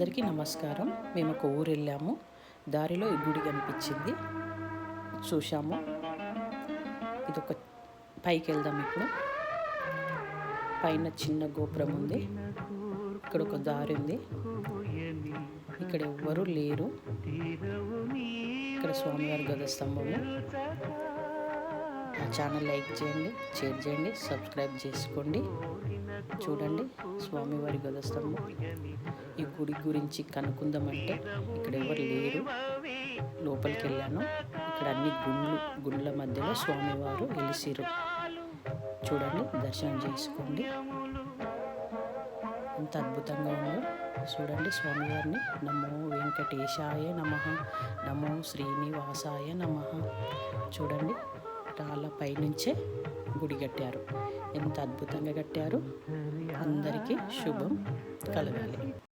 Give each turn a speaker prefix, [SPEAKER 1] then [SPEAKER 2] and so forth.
[SPEAKER 1] అందరికీ నమస్కారం. మేము ఒక ఊరు వెళ్ళాము. దారిలో ఈ గుడి కనిపించింది, చూసాము. ఇదొక పైకి వెళ్దాం. ఇప్పుడు పైన చిన్న గోపురం ఉంది, ఇక్కడ ఒక దారి ఉంది, ఇక్కడ ఎవ్వరూ లేరు. ఇక్కడ స్వామివారి గజస్తంభము. మా ఛానల్ లైక్ చేయండి, షేర్ చేయండి, సబ్స్క్రైబ్ చేసుకోండి. చూడండి స్వామివారి గజస్తంభం. ఈ గుడి గురించి కనుక్కుందామంటే ఇక్కడ ఎవరు లేరు. లోపలికి వెళ్ళాను. ఇక్కడ అన్ని గుండ్ల మధ్యలో స్వామివారు వెలిసిరు. చూడండి, దర్శనం చేసుకోండి. ఎంత అద్భుతంగా ఉందో చూడండి స్వామివారిని. నమో వెంకటేశాయ నమః, నమో శ్రీనివాసాయ నమః. చూడండి, రాళ్ళ పైనుంచే గుడి కట్టారు. ఎంత అద్భుతంగా కట్టారు. అందరికీ శుభం కలగాలి.